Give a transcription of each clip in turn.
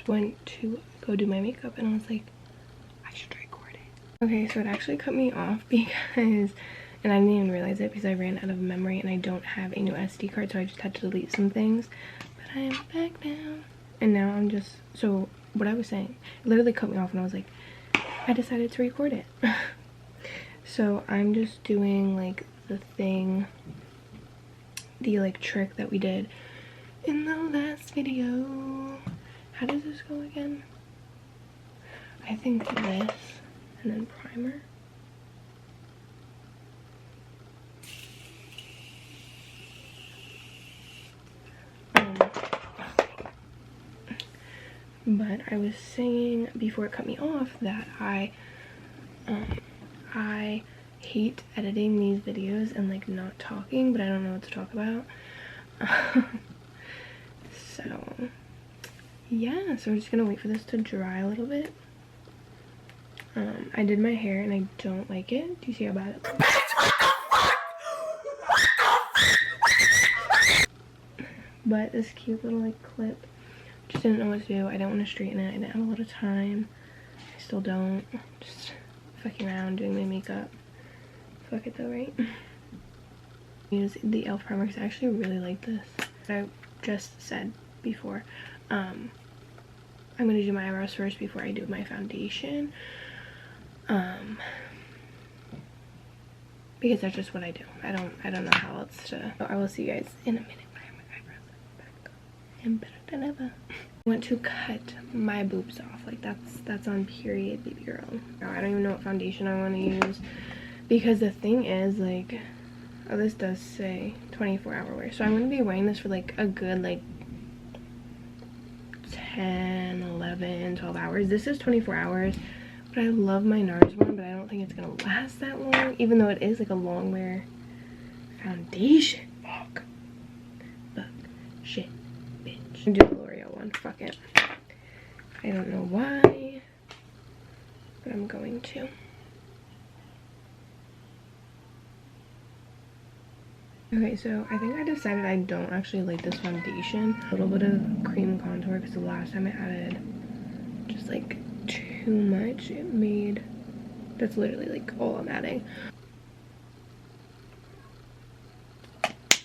just went to go do my makeup and I was like, I should record it. Okay, so it actually cut me off because, and I didn't even realize it because I ran out of memory and I don't have a new SD card, so I just had to delete some things. But I am back now. And now I'm just, so what I was saying, it literally cut me off and I was like, I decided to record it. So I'm just doing like the thing, the like trick that we did in the last video. How does this go again? I think this and then primer. But I was saying before it cut me off that I hate editing these videos and like not talking, but I don't know what to talk about. So yeah, so we're just gonna wait for this to dry a little bit. I did my hair and I don't like it. Do you see how bad it looks? But this cute little like clip, just didn't know what to do. I didn't want to straighten it. I didn't have a lot of time. I still don't. Just fucking around doing my makeup. Fuck it though, right? Use the e.l.f. primer because I actually really like this. I just said before, I'm gonna do my eyebrows first before I do my foundation. Because that's just what I do. I don't know how else to. So I will see you guys in a minute when I have my eyebrows back and better than ever. I want to cut my boobs off. Like that's on period, baby girl. Now, I don't even know what foundation I want to use because the thing is like, oh, this does say 24-hour wear, so I'm gonna be wearing this for like a good like 10, 11, 12 hours. This is 24 hours. But I love my NARS one, but I don't think it's gonna last that long, even though it is like a long wear foundation. Fuck. Shit. Bitch. Do the L'Oreal one. Fuck it. I don't know why, but I'm going to. Okay, so I think I decided I don't actually like this foundation. A little bit of cream contour because the last time I added just like too much, it made, that's literally like all I'm adding.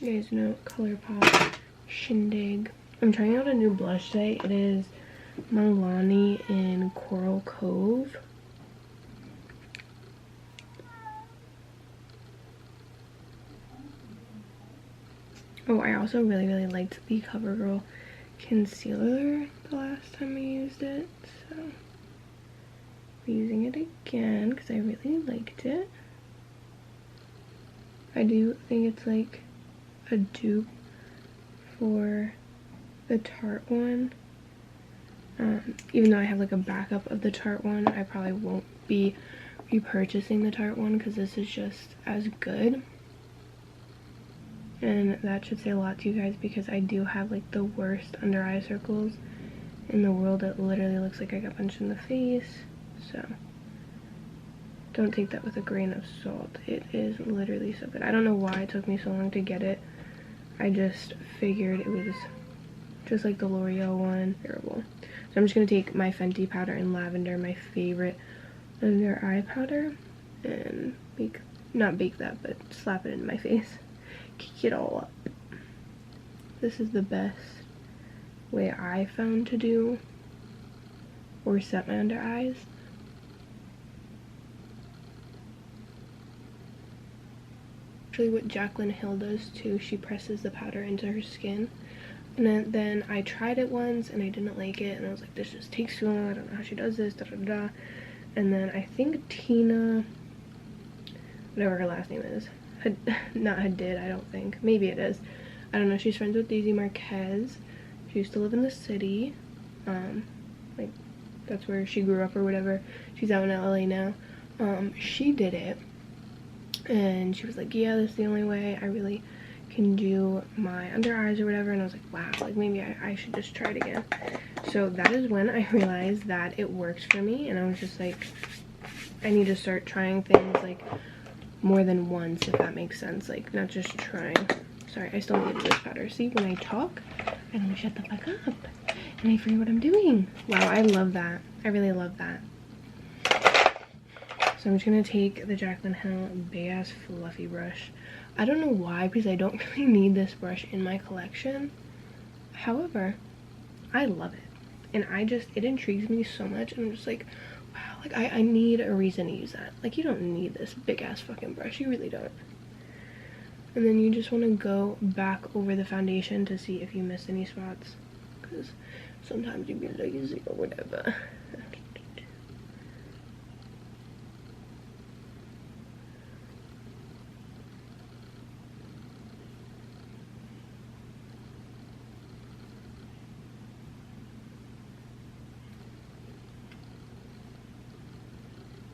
You guys know ColourPop Shindig. I'm trying out a new blush today. It is Milani in Coral Cove. Oh, I also really liked the CoverGirl concealer the last time I used it, so I'm using it again because I really liked it. I do think it's like a dupe for the Tarte one. Even though I have like a backup of the Tarte one, I probably won't be repurchasing the Tarte one because this is just as good. And that should say a lot to you guys because I do have like the worst under eye circles in the world. It literally looks like I got punched in the face. So don't take that with a grain of salt. It is literally so good. I don't know why it took me so long to get it. I just figured it was just like the L'Oreal one. Terrible. So I'm just going to take my Fenty powder in lavender, my favorite under eye powder, and not bake that, but slap it in my face. Kick it all up. This is the best way I found to do or set my under eyes. Actually what Jaclyn Hill does too, she presses the powder into her skin. And then I tried it once and I didn't like it and I was like, this just takes too long, I don't know how she does this, da da da. And then I think Tina, whatever her last name is, not Hadid, I don't think. Maybe it is. I don't know. She's friends with Daisy Marquez. She used to live in the city. Like, that's where she grew up or whatever. She's out in LA now. She did it. And she was like, yeah, this is the only way I really can do my under eyes or whatever. And I was like, wow, like maybe I should just try it again. So that is when I realized that it works for me. And I was just like, I need to start trying things like more than once, if that makes sense, like not just trying. Sorry, I still need this powder. See, when I talk, I don't shut the fuck up. And I forget what I'm doing. Wow, I love that. I really love that. So I'm just gonna take the Jaclyn Hill big ass fluffy brush. I don't know why, because I don't really need this brush in my collection. However, I love it. And it intrigues me so much. And I'm just like, wow, like I need a reason to use that. Like, you don't need this big ass fucking brush. You really don't. And then you just want to go back over the foundation to see if you missed any spots. Because sometimes you be lazy or whatever.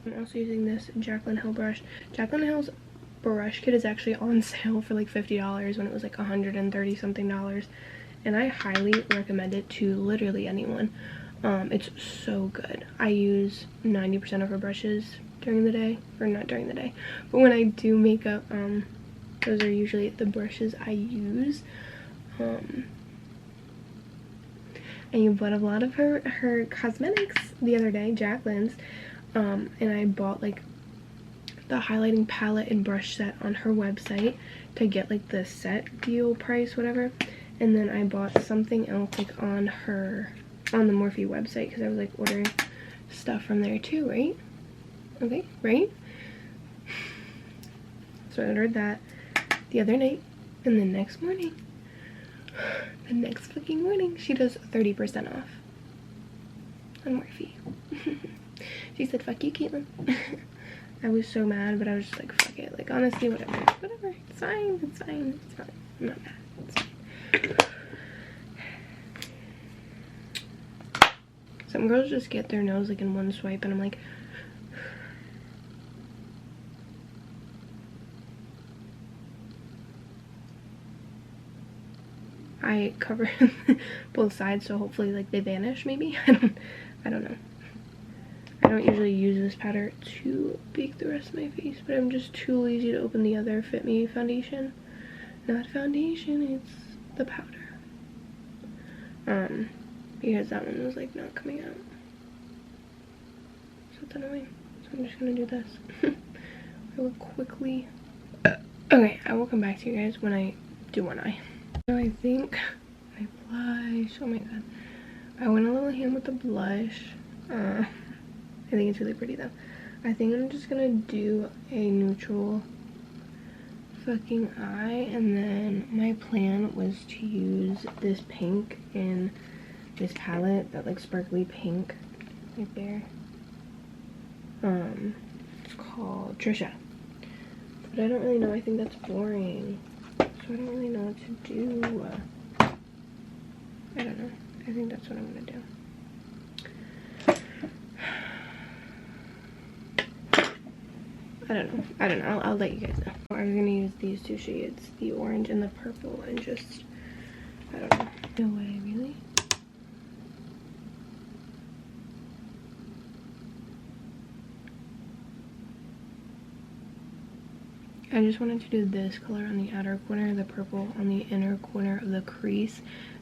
I'm also using this Jaclyn Hill brush. Jaclyn Hill's brush kit is actually on sale for like $50 when it was like $130 something. And I highly recommend it to literally anyone. It's so good. I use 90% of her brushes during the day, or not during the day, but when I do makeup, those are usually the brushes I use. And you bought a lot of her cosmetics the other day, Jaclyn's, and I bought like the highlighting palette and brush set on her website to get like the set deal price, whatever. And then I bought something else like on the Morphe website, because I was like ordering stuff from there too, right? Okay, right? So I ordered that the other night, and the next morning, the next fucking morning, she does 30% off on Morphe. She said, fuck you, Caitlin. I was so mad, but I was just like, fuck it. Like, honestly, whatever. It's fine. It's fine. It's fine. I'm not mad. It's fine. Some girls just get their nose like in one swipe, and I'm like, I cover both sides, so hopefully like they vanish maybe. I don't know. I don't usually use this powder to bake the rest of my face, but I'm just too lazy to open the other Fit Me foundation. Not foundation, it's the powder. Because that one was like not coming out. So it's annoying. So I'm just gonna do this. I will quickly. Okay, I will come back to you guys when I do one eye. So I think my blush. Oh my god. I went a little ham with the blush. I think it's really pretty though. I think I'm just gonna do a neutral fucking eye, and then my plan was to use this pink in this palette, that like sparkly pink right there. It's called Trisha. But I don't really know, I think that's boring. So I don't really know what to do. I don't know. I think that's what I'm gonna do. I don't know. I'll let you guys know. I'm gonna use these two shades, the orange and the purple, and just, I don't know. No way, really? I just wanted to do this color on the outer corner, the purple on the inner corner of the crease,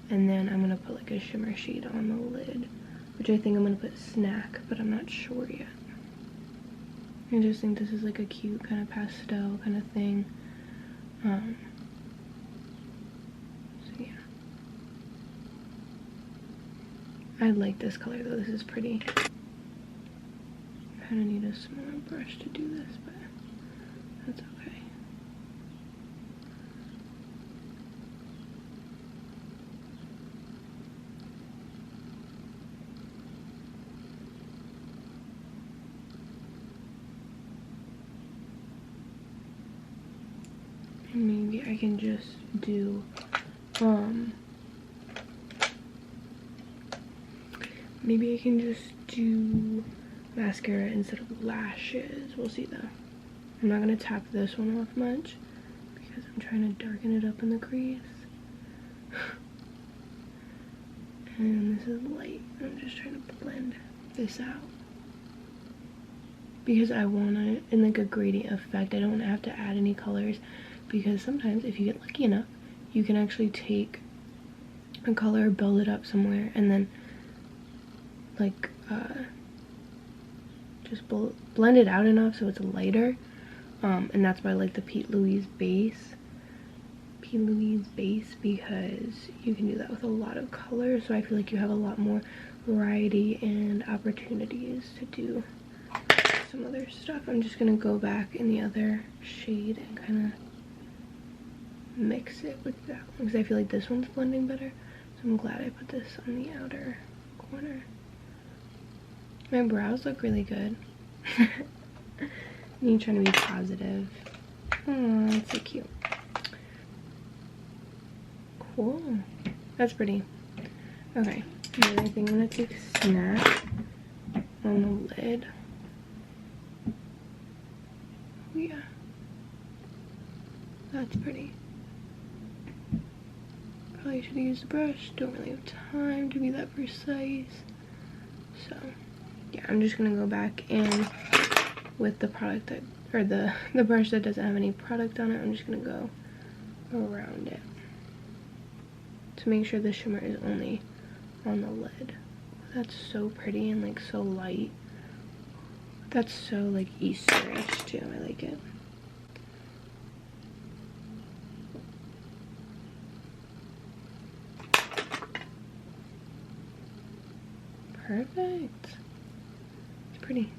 and then I'm gonna put like a shimmer shade on the lid, which I think I'm gonna put Snack, but I'm not sure yet. I just think this is like a cute kind of pastel kind of thing. So yeah. I like this color though, this is pretty. I kind of need a smaller brush to do this, but that's okay. Maybe I can just do maybe I can just do mascara instead of lashes. We'll see though. I'm not gonna tap this one off much because I'm trying to darken it up in the crease. And this is light. I'm just trying to blend this out because I want it in like a gradient effect. I don't want to have to add any colors, because sometimes if you get lucky enough, you can actually take a color, build it up somewhere, and then like just blend it out enough so it's lighter. And that's why I like the Pete Louise base because you can do that with a lot of colors, so I feel like you have a lot more variety and opportunities to do some other stuff. I'm just gonna go back in the other shade and kind of mix it with that one because I feel like this one's blending better, so I'm glad I put this on the outer corner. My brows look really good. Me trying to be positive. Oh, that's so cute. Cool. That's pretty. Okay. And then I think I'm gonna take a snap on the lid. Oh yeah. That's pretty. Probably should have used a brush. Don't really have time to be that precise. So yeah, I'm just gonna go back in with the product that, or the brush that doesn't have any product on it. I'm just gonna go around it to make sure the shimmer is only on the lid. That's so pretty and like so light. That's so like Easterish too. I like it. Perfect. It's pretty.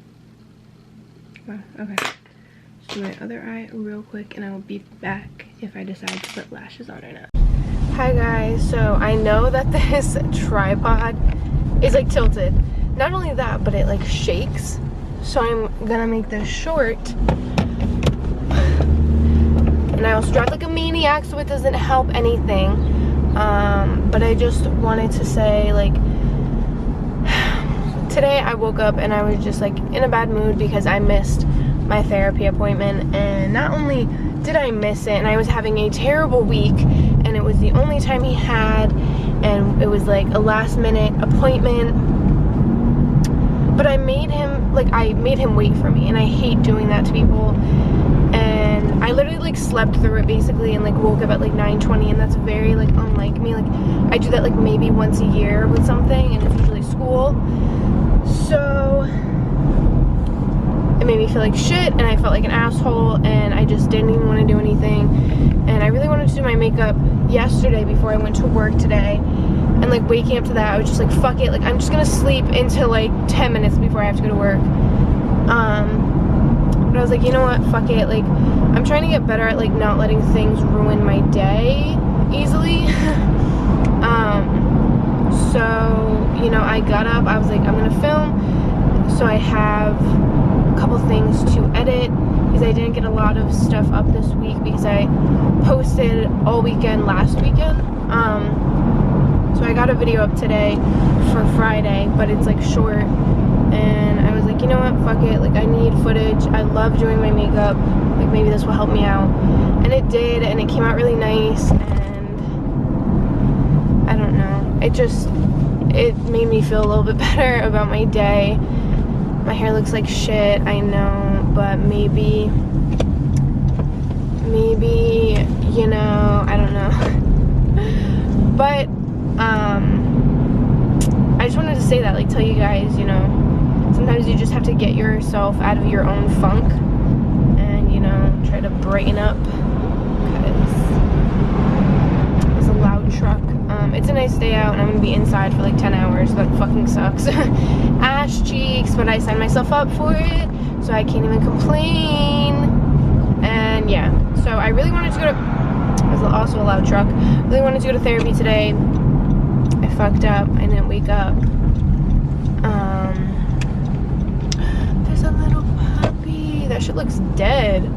Wow, okay. Just do my other eye real quick and I will be back if I decide to put lashes on or not. Hi guys, so I know that this tripod is like tilted. Not only that, but it like shakes. So I'm gonna make this short. And I also drive like a maniac, so it doesn't help anything. But I just wanted to say, like, today I woke up and I was just like in a bad mood because I missed my therapy appointment, and not only did I miss it, and I was having a terrible week, and it was the only time he had, and it was like a last minute appointment, but I made him wait for me, and I hate doing that to people. And I literally like slept through it basically and like woke up at like 9:20, and that's very like unlike me. Like I do that like maybe once a year with something, and it's usually school. So it made me feel like shit, and I felt like an asshole, and I just didn't even want to do anything. And I really wanted to do my makeup yesterday before I went to work today, and like waking up to that, I was just like, fuck it, like I'm just gonna sleep until like 10 minutes before I have to go to work. But I was like, you know what, fuck it, like I'm trying to get better at like not letting things ruin my day easily. So, you know, I got up, I was like, I'm gonna film, so I have a couple things to edit, because I didn't get a lot of stuff up this week because I posted all weekend last weekend. So I got a video up today for Friday, but it's like short, and I was like, you know what, fuck it, like I need footage. I love doing my makeup, like maybe this will help me out. And it did, and it came out really nice, and I don't know, it made me feel a little bit better about my day. My hair looks like shit, I know, but maybe, you know, I don't know. But, I just wanted to say that, like, tell you guys, you know, sometimes you just have to get yourself out of your own funk and, you know, try to brighten up, because it's a loud truck. It's a nice day out, and I'm gonna be inside for like 10 hours, so that fucking sucks. Ash cheeks, but I signed myself up for it, so I can't even complain. And yeah, so I really wanted to go to, there's also a loud truck, really wanted to go to therapy today. I fucked up, I didn't wake up. There's a little puppy, that shit looks dead.